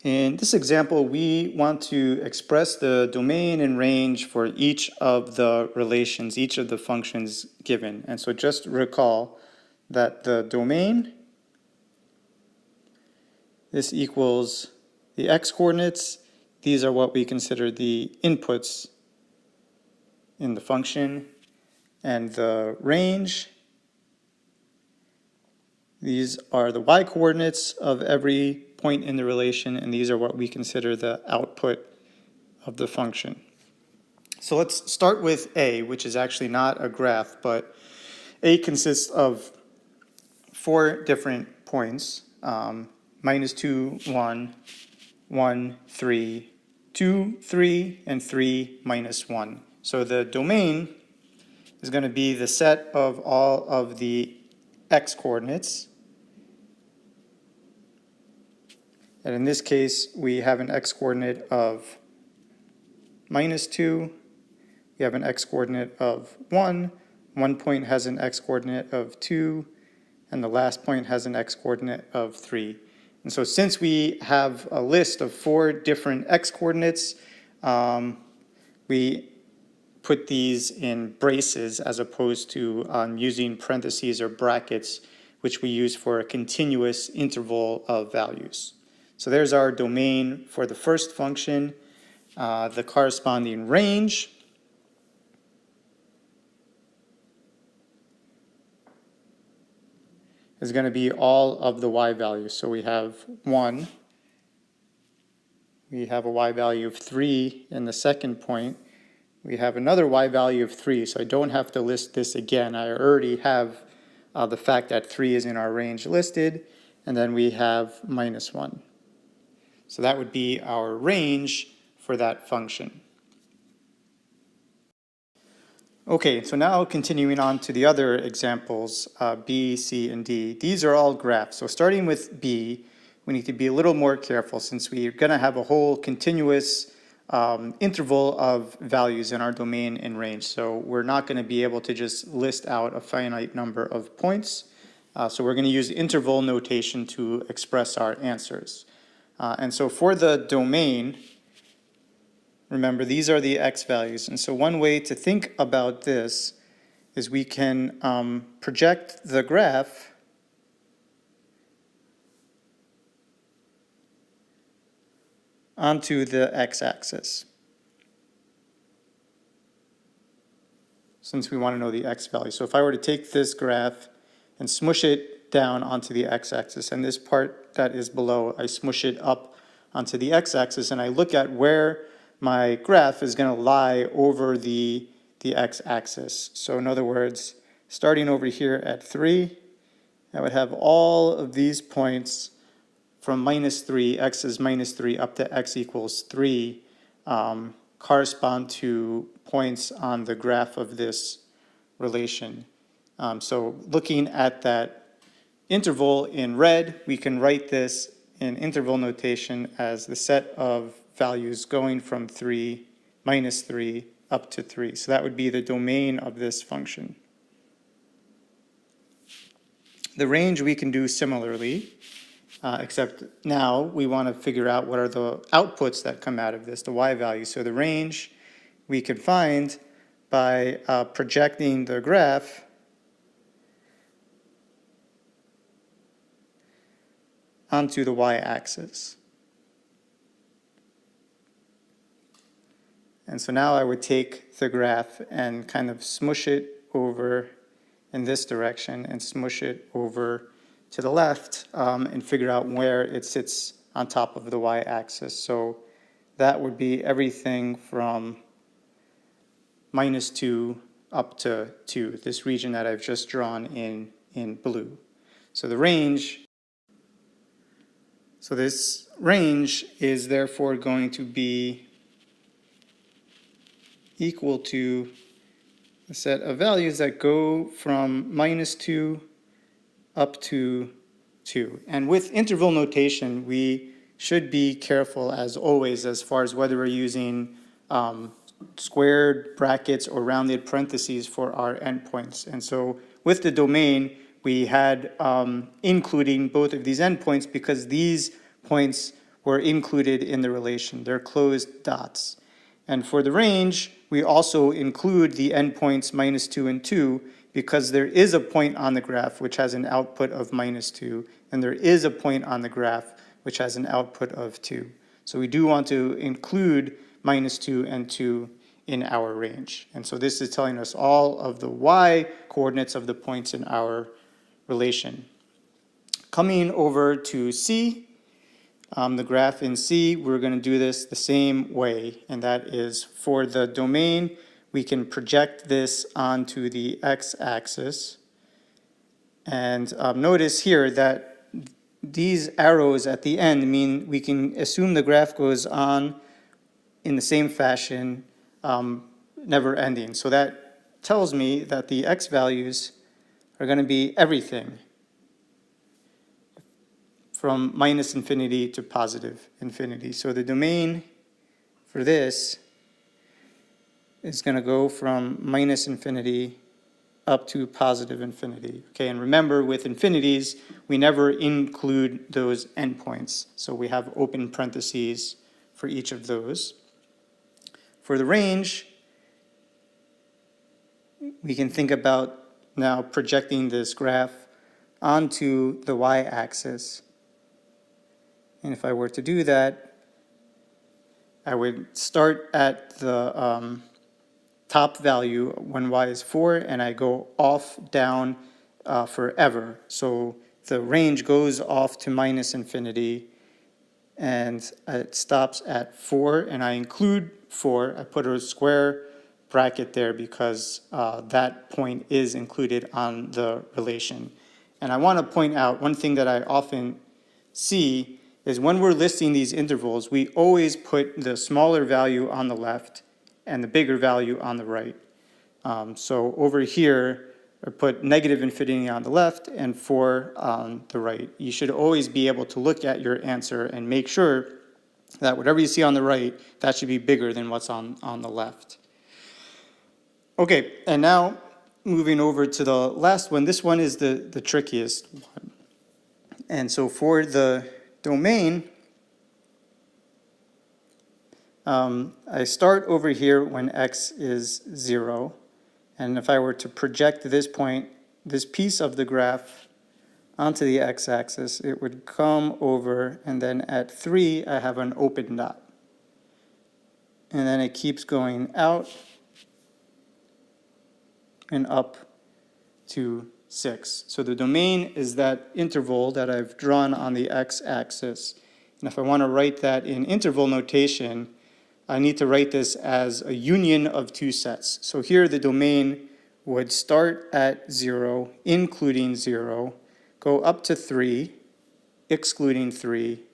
In this example, we want to express the domain and range for each of the relations, each of the functions given. And so just recall that the domain, this equals the x-coordinates. These are what we consider the inputs in the function. And the range, these are the y-coordinates of every point in the relation, and these are what we consider the output of the function. So let's start with A, which is actually not a graph, but A consists of 4 different points, -2, 1, 1, 3, 2, 3, and 3, -1. So the domain is going to be the set of all of the x-coordinates. And in this case, we have an x-coordinate of -2. We have an x-coordinate of 1. One point has an x-coordinate of 2. And the last point has an x-coordinate of 3. And so since we have a list of 4 different x-coordinates, we put these in braces as opposed to using parentheses or brackets, which we use for a continuous interval of values. So there's our domain for the first function. The corresponding range is going to be all of the y values. So we have 1. We have a y value of 3 in the second point. We have another y value of 3, so I don't have to list this again. I already have the fact that 3 is in our range listed, and then we have -1. So that would be our range for that function. Okay, so now continuing on to the other examples, B, C, and D. These are all graphs. So starting with B, we need to be a little more careful since we're going to have a whole continuous interval of values in our domain and range. So we're not going to be able to just list out a finite number of points. So we're going to use interval notation to express our answers. And so for the domain, remember, these are the x values. And so one way to think about this is we can project the graph onto the x-axis, since we want to know the x value. So if I were to take this graph and smush it down onto the x-axis, and this part that is below, I smush it up onto the x-axis, and I look at where my graph is going to lie over the x-axis. So in other words, starting over here at 3, I would have all of these points from -3, x is -3, up to x equals 3, correspond to points on the graph of this relation. So looking at that interval in red, we can write this in interval notation as the set of values going from -3 up to 3. So that would be the domain of this function. The range we can do similarly, except now we want to figure out what are the outputs that come out of this, the y value. So the range we can find by projecting the graph onto the y-axis. And so now I would take the graph and kind of smush it over in this direction and smush it over to the left and figure out where it sits on top of the y-axis. So that would be everything from -2 up to 2, this region that I've just drawn in blue. So the range, so this range is therefore going to be equal to a set of values that go from -2 up to 2. And with interval notation, we should be careful, as always, as far as whether we're using squared brackets or rounded parentheses for our endpoints. And so with the domain, we had including both of these endpoints because these points or included in the relation. They're closed dots. And for the range, we also include the endpoints -2 and 2 because there is a point on the graph which has an output of -2, and there is a point on the graph which has an output of 2. So we do want to include -2 and 2 in our range. And so this is telling us all of the y coordinates of the points in our relation. Coming over to C, the graph in C, we're going to do this the same way, and that is for the domain, we can project this onto the x-axis. And notice here that these arrows at the end mean we can assume the graph goes on in the same fashion, never ending. So that tells me that the x values are going to be everything from -infinity to +infinity. So the domain for this is going to go from -infinity up to +infinity. Okay, and remember with infinities, we never include those endpoints. So we have open parentheses for each of those. For the range, we can think about now projecting this graph onto the y-axis. And if I were to do that, I would start at the top value when y is 4, and I go off down forever. So the range goes off to -infinity, and it stops at 4, and I include 4. I put a square bracket there because that point is included on the relation. And I want to point out one thing that I often see is when we're listing these intervals, we always put the smaller value on the left and the bigger value on the right. So over here, I put -infinity on the left and 4 on the right. You should always be able to look at your answer and make sure that whatever you see on the right, that should be bigger than what's on the left. Okay, and now moving over to the last one. This one is the trickiest one. And so for the domain, I start over here when x is 0. And if I were to project this point, this piece of the graph onto the x-axis, it would come over, and then at 3, I have an open dot. And then it keeps going out and up to 6. So the domain is that interval that I've drawn on the x-axis. And if I want to write that in interval notation, I need to write this as a union of two sets. So here the domain would start at 0, including 0, go up to 3, excluding 3,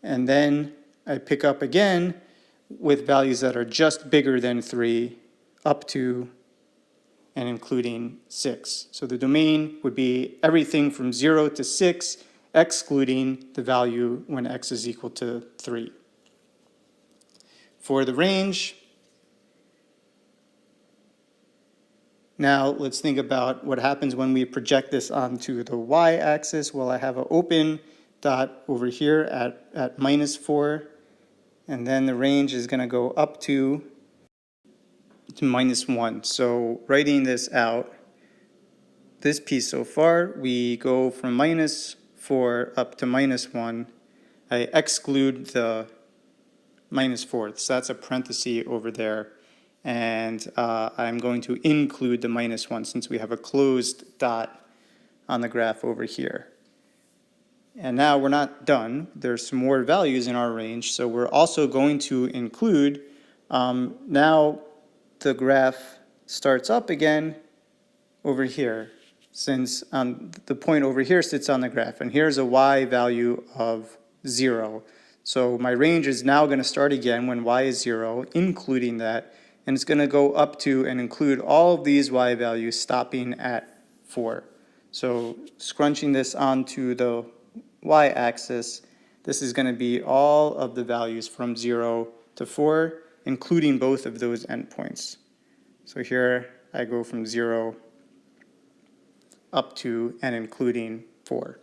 and then I pick up again with values that are just bigger than 3, up to and including 6. So the domain would be everything from 0 to 6, excluding the value when x is equal to 3. For the range, now let's think about what happens when we project this onto the y-axis. Well, I have an open dot over here at -4, and then the range is going to go up to -1. So writing this out, this piece so far, we go from -4 up to -1. I exclude the -4, so that's a parenthesis over there. And I'm going to include the -1 since we have a closed dot on the graph over here. And now we're not done. There's some more values in our range, so we're also going to include, now the graph starts up again over here, since the point over here sits on the graph, and here's a y value of 0. So my range is now going to start again when y is 0, including that, and it's going to go up to and include all of these y values stopping at 4. So scrunching this onto the y-axis, this is going to be all of the values from 0 to 4, including both of those endpoints. So here I go from 0 up to and including 4.